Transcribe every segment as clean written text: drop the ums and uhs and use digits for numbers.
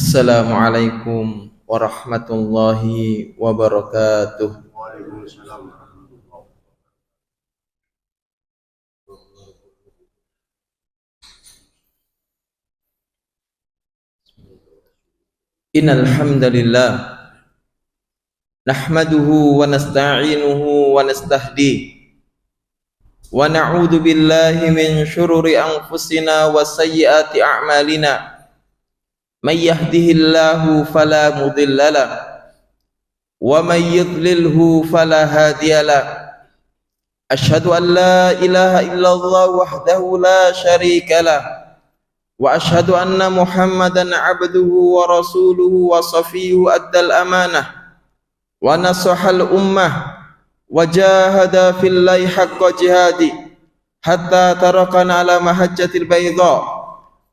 Assalamualaikum warahmatullahi wabarakatuh. Innal hamdalillah nahmaduhu wa nasta'inuhu wa nastahdi wa na'udzu billahi min syururi anfusina wa sayyiati a'malina. May yahdihillahu fala mudhillalah wa may yudlilhu fala hadiyalah. Asyhadu an la ilaha illallah wahdahu la syarikalah wa asyhadu anna Muhammadan abduhu wa rasuluhu wa safiyuhu addal amanah wa nasahal ummah wa jahada fillahi haqqa jihadi hatta tarakana ala mahajjatil bayda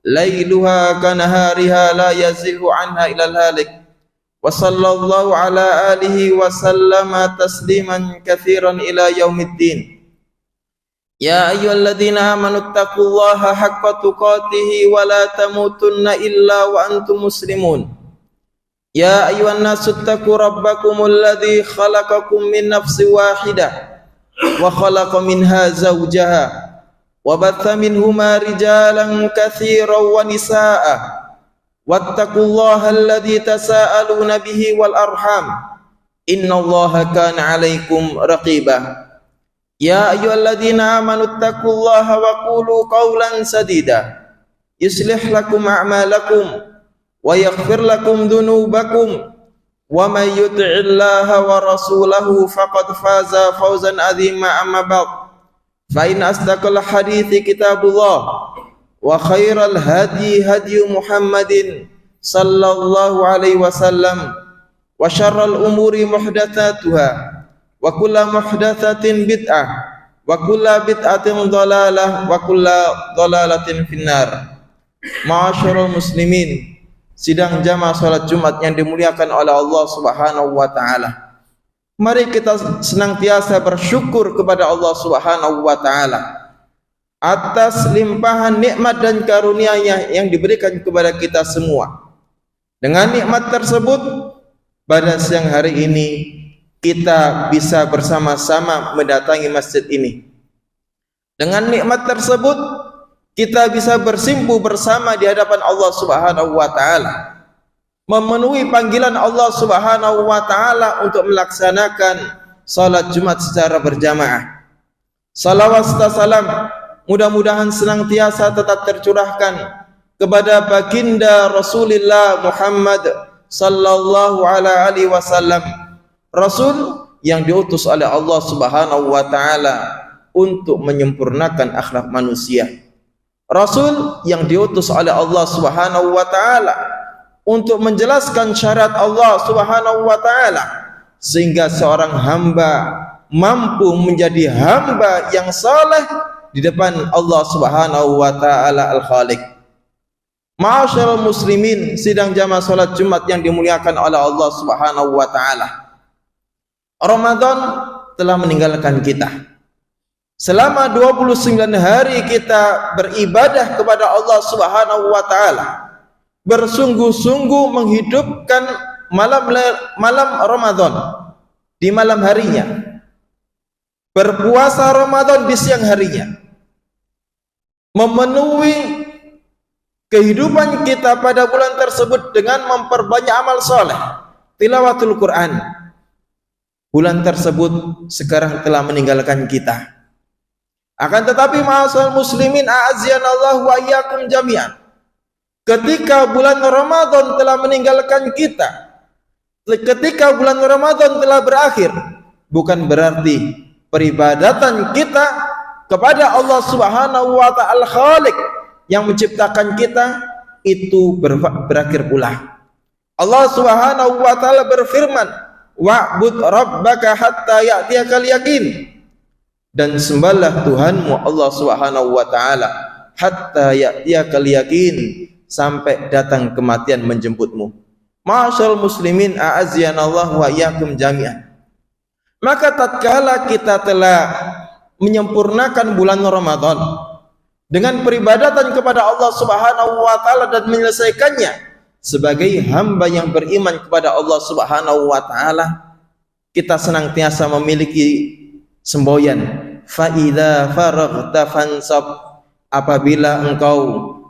lailuha kanahariha la yazighu anha ilal halik wa sallallahu ala alihi wa sallama tasliman katsiran ila yaumiddin. Ya ayyuhalladzina amanu taqullaha haqqa tuqatih wa la tamutunna illa wa antum muslimun. Ya ayyuhan nasu taqu rabbakumul ladzi khalaqakum min nafsin wahidah wa khalaqa minha zawjaha wa batha minhuma rijalan katsiran wa nisaa'a wattaqullaha alladzi tasaaluna bihi wal arham innallaha kana 'alaikum raqiba. Ya ayyuhalladzina amanu taqullaha wa qulu qawlan sadida yuslih lakum a'malakum wa yaghfir lakum dhunubakum wa may yuti'illaha wa rasulahu faqad faza fawzan 'azima. Amma ba'd, fa in asdaqal hadithi kitabullah wa khairal hadi hadi Muhammadin sallallahu alaihi wasallam wa syarral umuri muhdatsatuha wa kullu muhdatsatin bid'ah wa kullu bid'atin dhalalah wa kullu dhalalatin finnar. Ma'asyiral muslimin, sidang jamaah salat Jumat yang dimuliakan oleh Allah Subhanahu wa taala. Mari kita senantiasa bersyukur kepada Allah Subhanahu wa taala atas limpahan nikmat dan karunia-Nya yang diberikan kepada kita semua. Dengan nikmat tersebut, pada siang hari ini kita bisa bersama-sama mendatangi masjid ini. Dengan nikmat tersebut, kita bisa bersimpu bersama di hadapan Allah Subhanahu wa taala, memenuhi panggilan Allah Subhanahu wa taala untuk melaksanakan salat Jumat secara berjamaah. Salawat serta salam mudah-mudahan senantiasa tetap tercurahkan kepada baginda Rasulullah Muhammad sallallahu alaihi wasallam, Rasul yang diutus oleh Allah Subhanahu wa taala untuk menyempurnakan akhlak manusia, Rasul yang diutus oleh Allah Subhanahu wa taala untuk menjelaskan syariat Allah Subhanahu wa taala sehingga seorang hamba mampu menjadi hamba yang saleh di depan Allah Subhanahu wa taala Al-Khaliq. Ma'asyiral muslimin, sidang jamaah salat Jumat yang dimuliakan oleh Allah Subhanahu wa taala. Ramadan telah meninggalkan kita. Selama 29 hari kita beribadah kepada Allah Subhanahu wa taala, bersungguh-sungguh menghidupkan malam Ramadan di malam harinya, berpuasa Ramadan di siang harinya, memenuhi kehidupan kita pada bulan tersebut dengan memperbanyak amal soleh, tilawatul Quran. Bulan tersebut sekarang telah meninggalkan kita. Akan tetapi ma'asyiral muslimin a'azzianallahu wa iyyakum jami'an, ketika bulan Ramadan telah meninggalkan kita, ketika bulan Ramadan telah berakhir, bukan berarti peribadatan kita kepada Allah Subhanahu wa ta'ala Khaliq yang menciptakan kita itu berakhir pula. Allah Subhanahu wa ta'ala berfirman, wa'bud rabbaka hatta ya'tiyakal yaqin, dan sembahlah Tuhanmu Allah Subhanahu wa ta'ala hatta ya'tiyakal yaqin, sampai datang kematian menjemputmu. Ma'asyiral muslimin a'azzianallahu wa iyyakum jami'an. Maka tatkala kita telah menyempurnakan bulan Ramadan dengan peribadatan kepada Allah Subhanahu wa taala dan menyelesaikannya sebagai hamba yang beriman kepada Allah Subhanahu wa taala, kita senantiasa memiliki semboyan, fa idza faraghta fansab, apabila engkau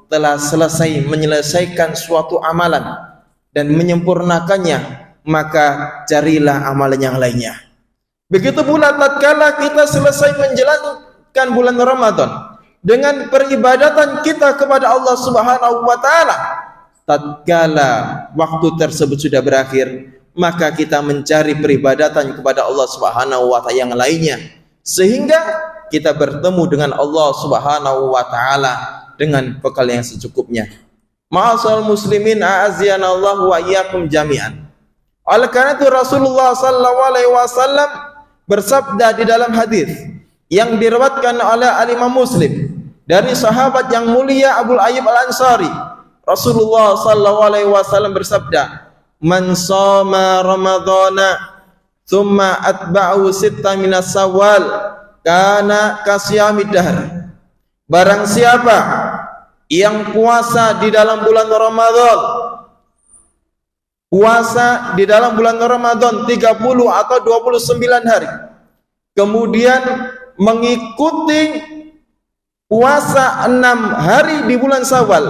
telah selesai menyelesaikan suatu amalan dan menyempurnakannya, maka carilah amalan yang lainnya. Begitu pula tatkala kita selesai menjalankan bulan Ramadan dengan peribadatan kita kepada Allah Subhanahu wa taala, tatkala waktu tersebut sudah berakhir, maka kita mencari peribadatan kepada Allah Subhanahu wa taala yang lainnya, sehingga kita bertemu dengan Allah Subhanahu wa taala dengan bekal yang secukupnya. Ma'asal muslimin a'aziyanallahu wa iyyakum jami'an. Oleh karena itu Rasulullah sallallahu alaihi wasallam bersabda di dalam hadis yang diriwayatkan oleh Imam Muslim dari sahabat yang mulia Abu Ayyub Al-Ansari. Rasulullah sallallahu alaihi wasallam bersabda, "Man shoma ramadhana thumma atba'u sitta minas Syawal kana kasyamid dahr." Barang siapa yang puasa di dalam bulan Ramadan, puasa di dalam bulan Ramadan 30 atau 29 hari, kemudian mengikuti puasa 6 hari di bulan Syawal,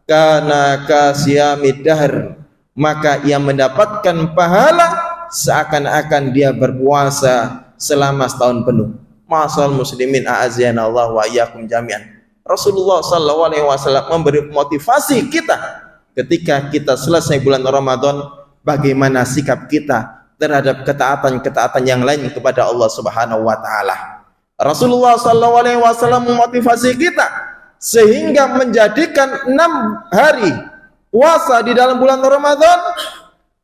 kana kasyamid dahr, maka ia mendapatkan pahala seakan-akan dia berpuasa selama setahun penuh. Ma'asal muslimin a'azzanallah wa iyyakum jami'an. Rasulullah sallallahu alaihi wasallam memberi motivasi kita ketika kita selesai bulan Ramadan, bagaimana sikap kita terhadap ketaatan-ketaatan yang lain kepada Allah Subhanahu wa taala. Rasulullah sallallahu alaihi wasallam memotivasi kita sehingga menjadikan 6 hari puasa di dalam bulan Ramadan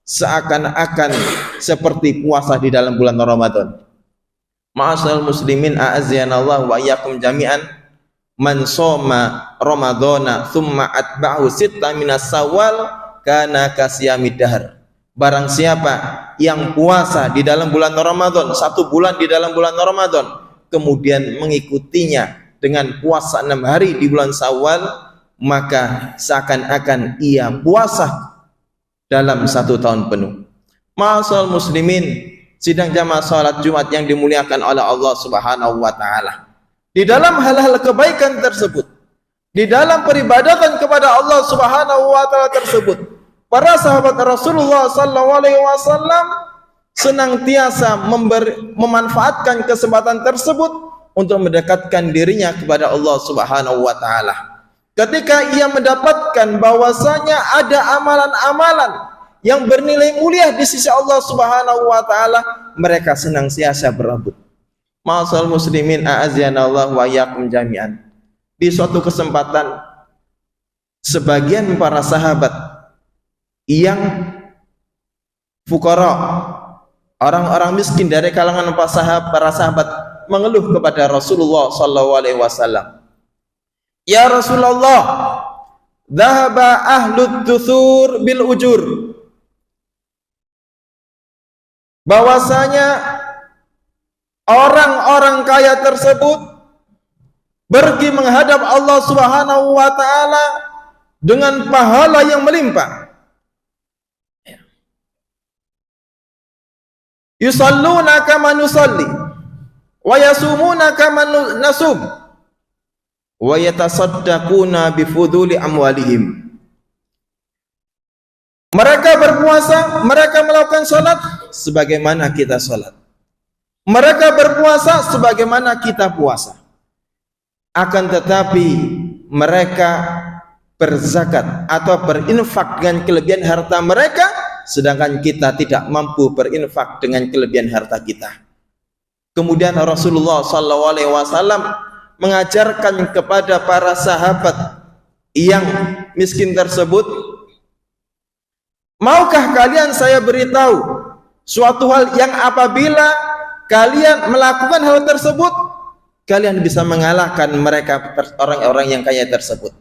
seakan-akan seperti puasa di dalam bulan Ramadan. Ma'asal muslimin a'azzanallah wa iyyakum jami'an. Man shoma ramadhana thumma atba'u sitta minas Syawal kana kasyamid dahr. Barang siapa yang puasa di dalam bulan Ramadan, 1 bulan di dalam bulan Ramadan, kemudian mengikutinya dengan puasa 6 hari di bulan Syawal, maka seakan-akan ia puasa dalam 1 tahun penuh. Ma'asal muslimin, sidang jamaah salat Jumat yang dimuliakan oleh Allah Subhanahu wa taala. Di dalam hal-hal kebaikan tersebut, di dalam peribadatan kepada Allah Subhanahu wa taala tersebut, para sahabat Rasulullah sallallahu alaihi wasallam senantiasa memanfaatkan kesempatan tersebut untuk mendekatkan dirinya kepada Allah Subhanahu wa taala. Ketika ia mendapatkan bahwasanya ada amalan-amalan yang bernilai mulia di sisi Allah Subhanahu wa taala, mereka senantiasa berebut. Ma'asal muslimin a'azzanallahu wa iyyakum jami'an. Di suatu kesempatan, sebagian para sahabat yang fuqara, orang-orang miskin dari kalangan para sahabat mengeluh kepada Rasulullah sallallahu alaihi wasallam, "Ya Rasulullah, dhahaba ahlud duthur bil ujur." Bahwasanya orang-orang kaya tersebut pergi menghadap Allah Subhanahu wa taala dengan pahala yang melimpah. Yusalluna kama nusalli wa yasumuna kama nasum wa yatasaddaquna bifuduli amwalihim. Mereka berpuasa, mereka melakukan salat sebagaimana kita salat. Mereka berpuasa sebagaimana kita puasa. Akan tetapi mereka berzakat atau berinfak dengan kelebihan harta mereka, sedangkan kita tidak mampu berinfak dengan kelebihan harta kita. Kemudian Rasulullah SAW mengajarkan kepada para sahabat yang miskin tersebut, "Maukah kalian saya beritahu suatu hal yang apabila kalian melakukan hal tersebut, kalian bisa mengalahkan mereka, orang-orang yang kaya tersebut?"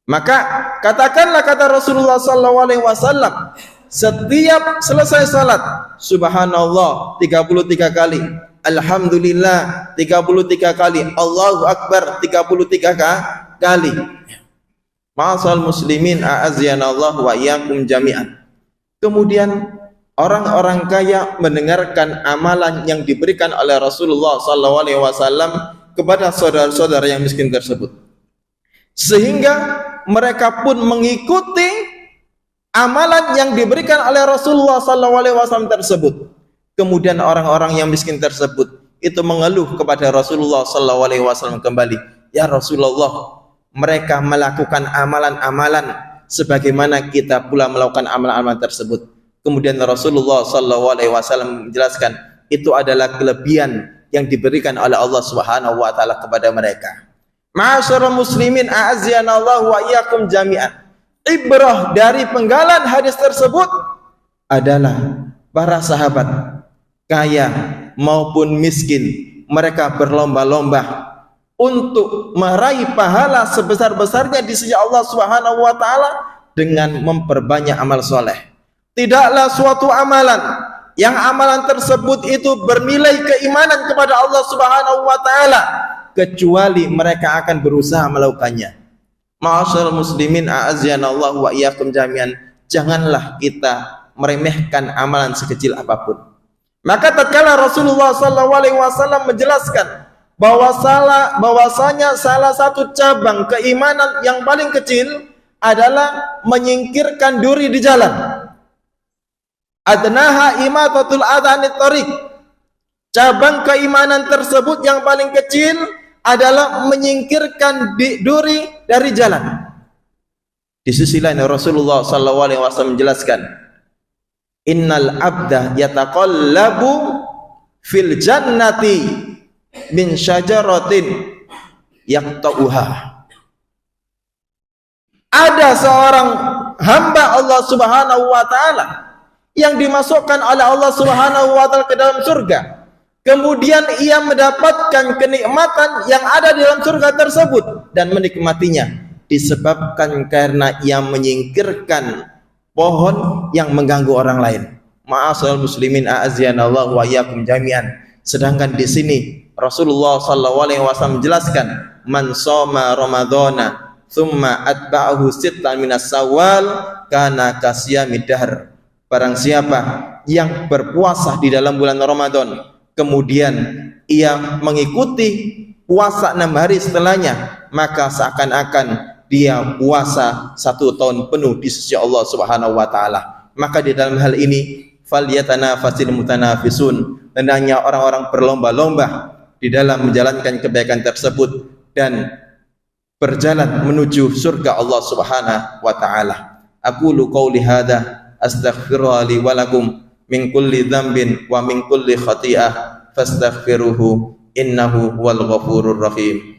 Maka katakanlah, kata Rasulullah SAW, setiap selesai salat, subhanallah 33 kali, alhamdulillah 33 kali, Allahu Akbar 33 kali. Ma'asal muslimin a'azyanallahu wa iyyakum jami'an. Kemudian orang-orang kaya mendengarkan amalan yang diberikan oleh Rasulullah SAW kepada saudara-saudara yang miskin tersebut, sehingga mereka pun mengikuti amalan yang diberikan oleh Rasulullah SAW tersebut. Kemudian orang-orang yang miskin tersebut itu mengeluh kepada Rasulullah SAW kembali, ya Rasulullah, mereka melakukan amalan-amalan sebagaimana kita pula melakukan amalan-amalan tersebut. Kemudian Rasulullah SAW menjelaskan, itu adalah kelebihan yang diberikan oleh Allah Subhanahu wa taala kepada mereka. Ma'asyiral muslimin a'azyanallahu wa iyyakum jami'an. Ibrah dari penggalan hadis tersebut adalah para sahabat kaya maupun miskin, mereka berlomba-lomba untuk meraih pahala sebesar-besarnya di sisi Allah Subhanahu wa taala dengan memperbanyak amal soleh. Tidaklah suatu amalan yang amalan tersebut itu bernilai keimanan kepada Allah Subhanahu wa taala kecuali mereka akan berusaha melakukannya. Ma'asyiral muslimin a'azyanallahu wa iyyakum jami'an, janganlah kita meremehkan amalan sekecil apapun. Maka tatkala Rasulullah SAW menjelaskan bahwasanya salah satu cabang keimanan yang paling kecil adalah menyingkirkan duri di jalan. Adnaha imatatul adhanit tariq. Cabang keimanan tersebut yang paling kecil adalah menyingkirkan duri dari jalan. Di sisi lain Rasulullah SAW menjelaskan, innal abda yataqallabu fil jannati min syajaratin yaqta'uha. Ada seorang hamba Allah Subhanahu wa taala yang dimasukkan oleh Allah Subhanahu wa taala ke dalam surga. Kemudian ia mendapatkan kenikmatan yang ada di dalam surga tersebut dan menikmatinya disebabkan karena ia menyingkirkan pohon yang mengganggu orang lain. Ma'asyiral muslimin a'azyanallahu wa iyyakum jami'an. Sedangkan di sini Rasulullah SAW menjelaskan, man shoma ramadhana thumma atba'ahu sittan minas sawal kana kasiyamid dahr. Barang siapa yang berpuasa di dalam bulan Ramadan kemudian ia mengikuti puasa 6 hari setelahnya, maka seakan-akan dia puasa 1 tahun penuh di sisi Allah Subhanahu wa taala. Maka di dalam hal ini falyatanafasil mutanafisun, hendaknya orang-orang berlomba-lomba di dalam menjalankan kebaikan tersebut dan berjalan menuju surga Allah Subhanahu wa taala. Aqulu qouli hadza astaghfirullah li wa lakum min kulli dzambin wa min kulli khati'ah fastaghfiruhu innahu huwal ghafurur rahim.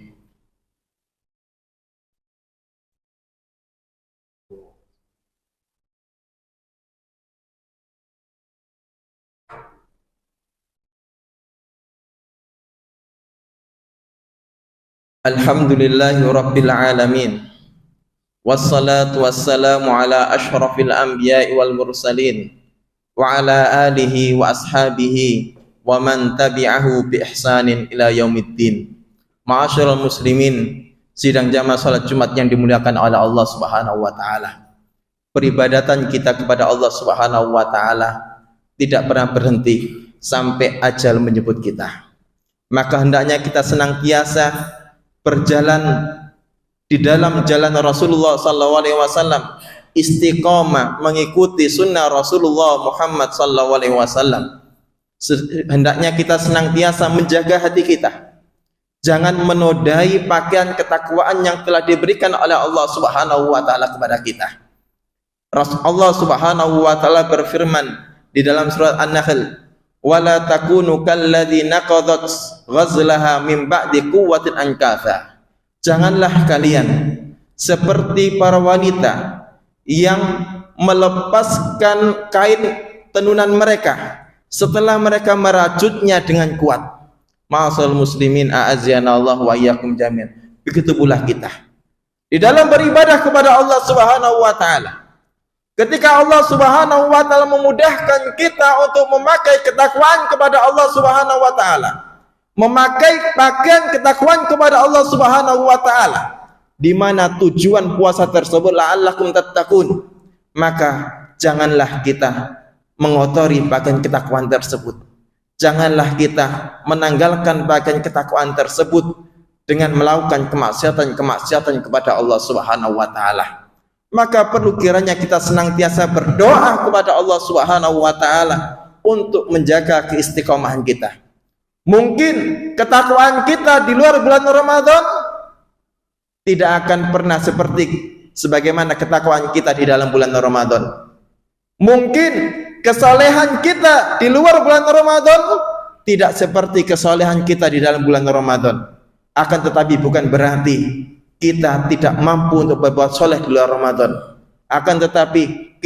Alhamdulillahi rabbil alamin, wassalatu wassalamu ala ashrafil anbiya'i wal mursalin wa ala alihi wa ashabihi wa man tabi'ahu bi ihsanin ila yaumiddin. Ma'asyiral muslimin, sidang jamaah salat Jumat yang dimuliakan oleh Allah Subhanahu wa taala. Peribadatan kita kepada Allah Subhanahu wa taala tidak pernah berhenti sampai ajal menjemput kita. Maka hendaknya kita senantiasa berjalan di dalam jalan Rasulullah SAW, istiqomah mengikuti sunnah Rasulullah Muhammad SAW. Hendaknya kita senantiasa menjaga hati kita, jangan menodai pakaian ketakwaan yang telah diberikan oleh Allah Subhanahu wa taala kepada kita. Allah Subhanahu wa taala berfirman di dalam surat An-Nahl, wala takunu kalladzi naqadat ghazlaha min ba'di quwwatin ankatha. Janganlah kalian seperti para wanita yang melepaskan kain tenunan mereka setelah mereka merajutnya dengan kuat. Ma'asyiral muslimin a'azyanallahu wa iyyakum jami'an. Begitu pula kita di dalam beribadah kepada Allah Subhanahu wa taala. Ketika Allah Subhanahu wa taala memudahkan kita untuk memakai ketakwaan kepada Allah Subhanahu wa taala, memakai pakaian ketakwaan kepada Allah Subhanahu wa taala, di mana tujuan puasa tersebut la'allakum tattaqun, maka janganlah kita mengotori bagian ketakwaan tersebut. Janganlah kita menanggalkan bagian ketakwaan tersebut dengan melakukan kemaksiatan kepada Allah Subhanahu wa taala. Maka perlu kiranya kita senantiasa berdoa kepada Allah Subhanahu wa taala untuk menjaga keistiqomahan kita. Mungkin ketakwaan kita di luar bulan Ramadan tidak akan pernah seperti sebagaimana ketakwaan kita di dalam bulan Ramadan. Mungkin kesolehan kita di luar bulan Ramadan tidak seperti kesolehan kita di dalam bulan Ramadan. Akan tetapi bukan berarti kita tidak mampu untuk berbuat soleh di luar Ramadan. Akan tetapi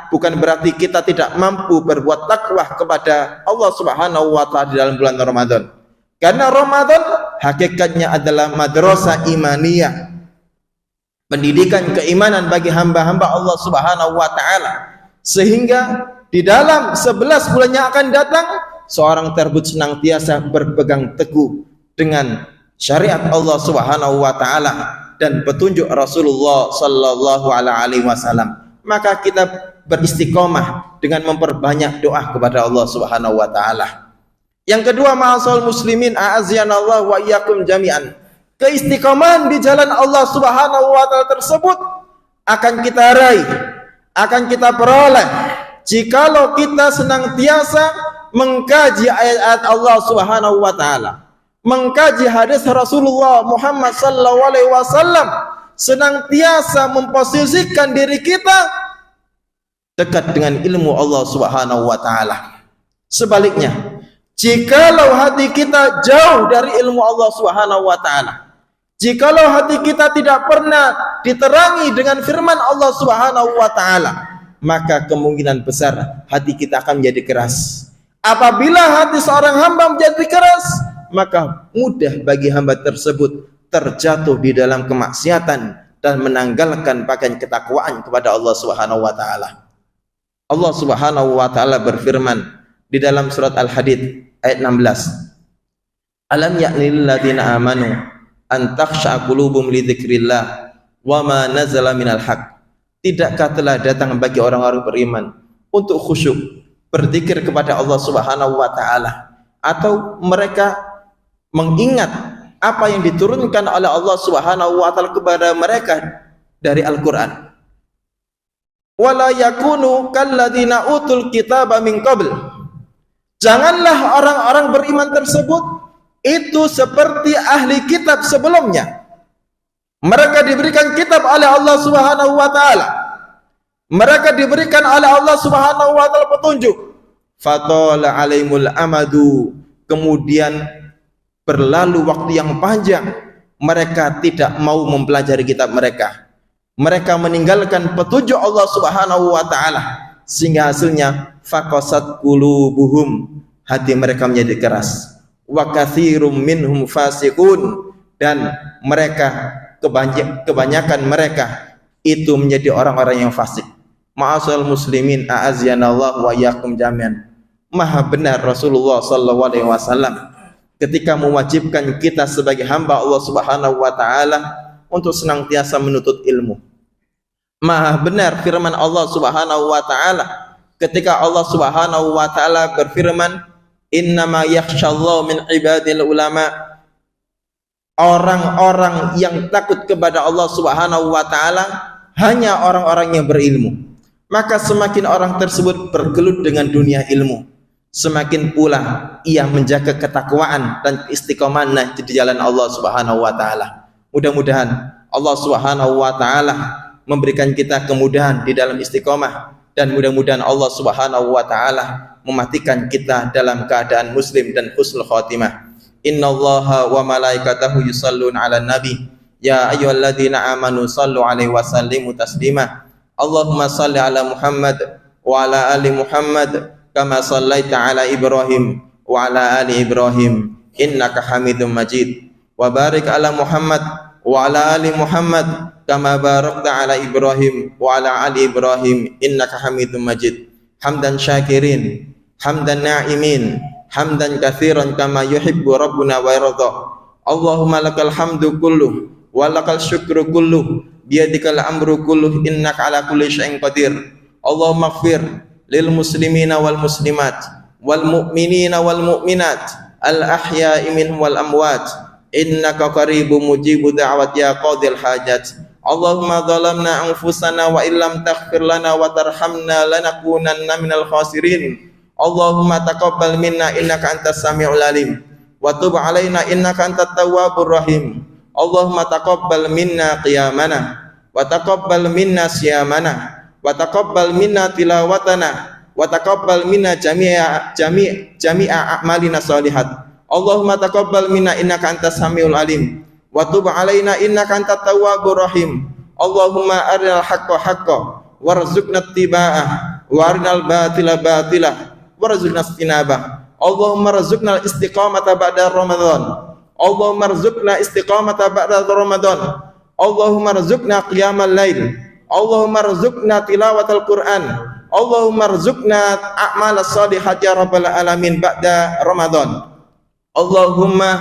bukan berarti kita tidak mampu berbuat takwa kepada Allah Subhanahu wa taala di dalam bulan Ramadan. Karena Ramadan hakikatnya adalah madrasah imaniyah, pendidikan keimanan bagi hamba-hamba Allah Subhanahu wa taala. Sehingga di dalam 11 bulan yang akan datang, seorang tersebut senantiasa berpegang teguh dengan syariat Allah Subhanahu wa taala dan petunjuk Rasulullah sallallahu alaihi wasallam. Maka kita beristiqomah dengan memperbanyak doa kepada Allah Subhanahu wa taala. Yang kedua, ma'asal muslimin a'aziyanallah wa iyyakum jami'an. Keistiqomahan di jalan Allah Subhanahu wa taala tersebut akan kita raih, akan kita peroleh jikalau kita senantiasa mengkaji ayat-ayat Allah Subhanahu wa taala, mengkaji hadis Rasulullah Muhammad sallallahu alaihi wasallam, senantiasa memposisikan diri kita dekat dengan ilmu Allah Subhanahu wa taala. Sebaliknya, jikalau hati kita jauh dari ilmu Allah Subhanahu wa taala, jikalau hati kita tidak pernah diterangi dengan firman Allah Subhanahu wa taala, maka kemungkinan besar hati kita akan menjadi keras. Apabila hati seorang hamba menjadi keras, maka mudah bagi hamba tersebut terjatuh di dalam kemaksiatan dan menanggalkan bagian ketakwaan kepada Allah Subhanahu wa taala. Allah Subhanahu wa taala berfirman di dalam surat Al-Hadid ayat 16. Alam ya'nil ladzina amanu an takhsha'a qulubuhum li dzikrillah wa ma nazala minal haq. Tidakkah telah datang bagi orang-orang beriman untuk khusyuk berzikir kepada Allah Subhanahu wa taala, atau mereka mengingat apa yang diturunkan oleh Allah Subhanahu wa taala kepada mereka dari Al-Qur'an. Wala yakunu kalladzina utul kitaba min qabl. Janganlah orang-orang beriman tersebut itu seperti ahli kitab sebelumnya. Mereka diberikan kitab oleh Allah Subhanahu wa taala. Mereka diberikan oleh Allah Subhanahu wa taala petunjuk. Fatala alaimul amadu. Kemudian berlalu waktu yang panjang, mereka tidak mau mempelajari kitab mereka. Mereka meninggalkan petunjuk Allah Subhanahu wa taala, sehingga hasilnya faqasat qulubuhum, hati mereka menjadi keras. Wa katsirum minhum fasiqun, dan mereka kebanyakan mereka itu menjadi orang-orang yang fasik. Ma'asal muslimin a'azyanallahu wa iyyakum jami'an. Maha benar Rasulullah sallallahu alaihi wasallam ketika mewajibkan kita sebagai hamba Allah Subhanahu wa taala untuk senantiasa menuntut ilmu. Maha benar firman Allah Subhanahu wa taala ketika Allah Subhanahu wa taala berfirman, innama yakhshallahu min ibadil ulama. Orang-orang yang takut kepada Allah Subhanahu wa taala hanya orang-orang yang berilmu. Maka semakin orang tersebut bergelut dengan dunia ilmu, semakin pula ia menjaga ketakwaan dan istiqomah di jalan Allah Subhanahu wa taala. Mudah-mudahan Allah Subhanahu wa taala memberikan kita kemudahan di dalam istiqomah, dan mudah-mudahan Allah Subhanahu wa taala mematikan kita dalam keadaan muslim dan husnul khatimah. Innallaha wa malaikatahu yusholluna 'alan nabi ya ayyuhalladzina amanu shallu 'alaihi wa sallimu taslima. Allahumma shalli 'ala Muhammad wa 'ala ali Muhammad kama shallaita 'ala Ibrahim wa 'ala ali Ibrahim innaka Hamidum Majid. Wa barik 'ala Muhammad wa 'ala ali Muhammad kama barakta 'ala Ibrahim wa 'ala ali Ibrahim innaka Hamidum Majid. Hamdan syakirin, hamdan na'imin, hamdan katsiran kama yuhibbu rabbuna wa yarda. Allahumma lakal hamdu kulluh walakal syukru kulluh biyadikal amru kulluh innaka ala kulli syai'in qadir. Allahumma ighfir lil muslimina wal muslimat wal mu'minina wal mu'minat al ahya'i minhum wal amwat innaka qaribun mujibu da'wat ya qadil hajat. Allahumma zalamna anfusana wa illam taghfir lana wa tarhamna lanakunanna minal khasirin. Allahumma taqabbal minna innaka antas samiul alim wa tub alaina innaka antat tawwabur rahim. Allahumma taqabbal minna qiyamana wa taqabbal minna siyamana wa taqabbal minna tilawatana wa taqabbal minna jami'a a'malina shalihat. Allahumma taqabbal minna innaka antas samiul alim wa tub alaina innaka antat tawwabur rahim. Allahumma arinal haqqa haqqan warzuqna ittiba'ah wa arinal batila batilah warzuqna istinabah. Allahumma rzuqna istiqamata ba'da Ramadan. Allahumma rzuqna istiqamata ba'da Ramadan. Allahumma rzuqna qiyamal lail. Allahumma rzuqna tilawatal Quran. Allahumma rzuqna a'malas shalihat ya rabbal alamin ba'da Ramadan. Allahumma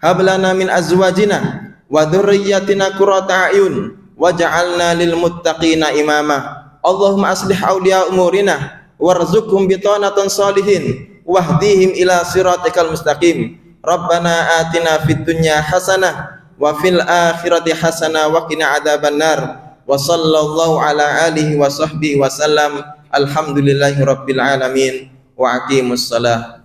hab lana min azwajina wa dhurriyyatina qurrata a'yun waj'alna lil muttaqina imama. Allahumma aslih awliya umurina warzuqhum bitanatan salihin wahdihim ila siratikal mustaqim. Rabbana atina fid dunya hasanah wa fil akhirati hasanah wa qina adzabannar. Wa sallallahu ala alihi wa sahbihi wa sallam. Alhamdulillahi rabbil alamin wa aqimus salah.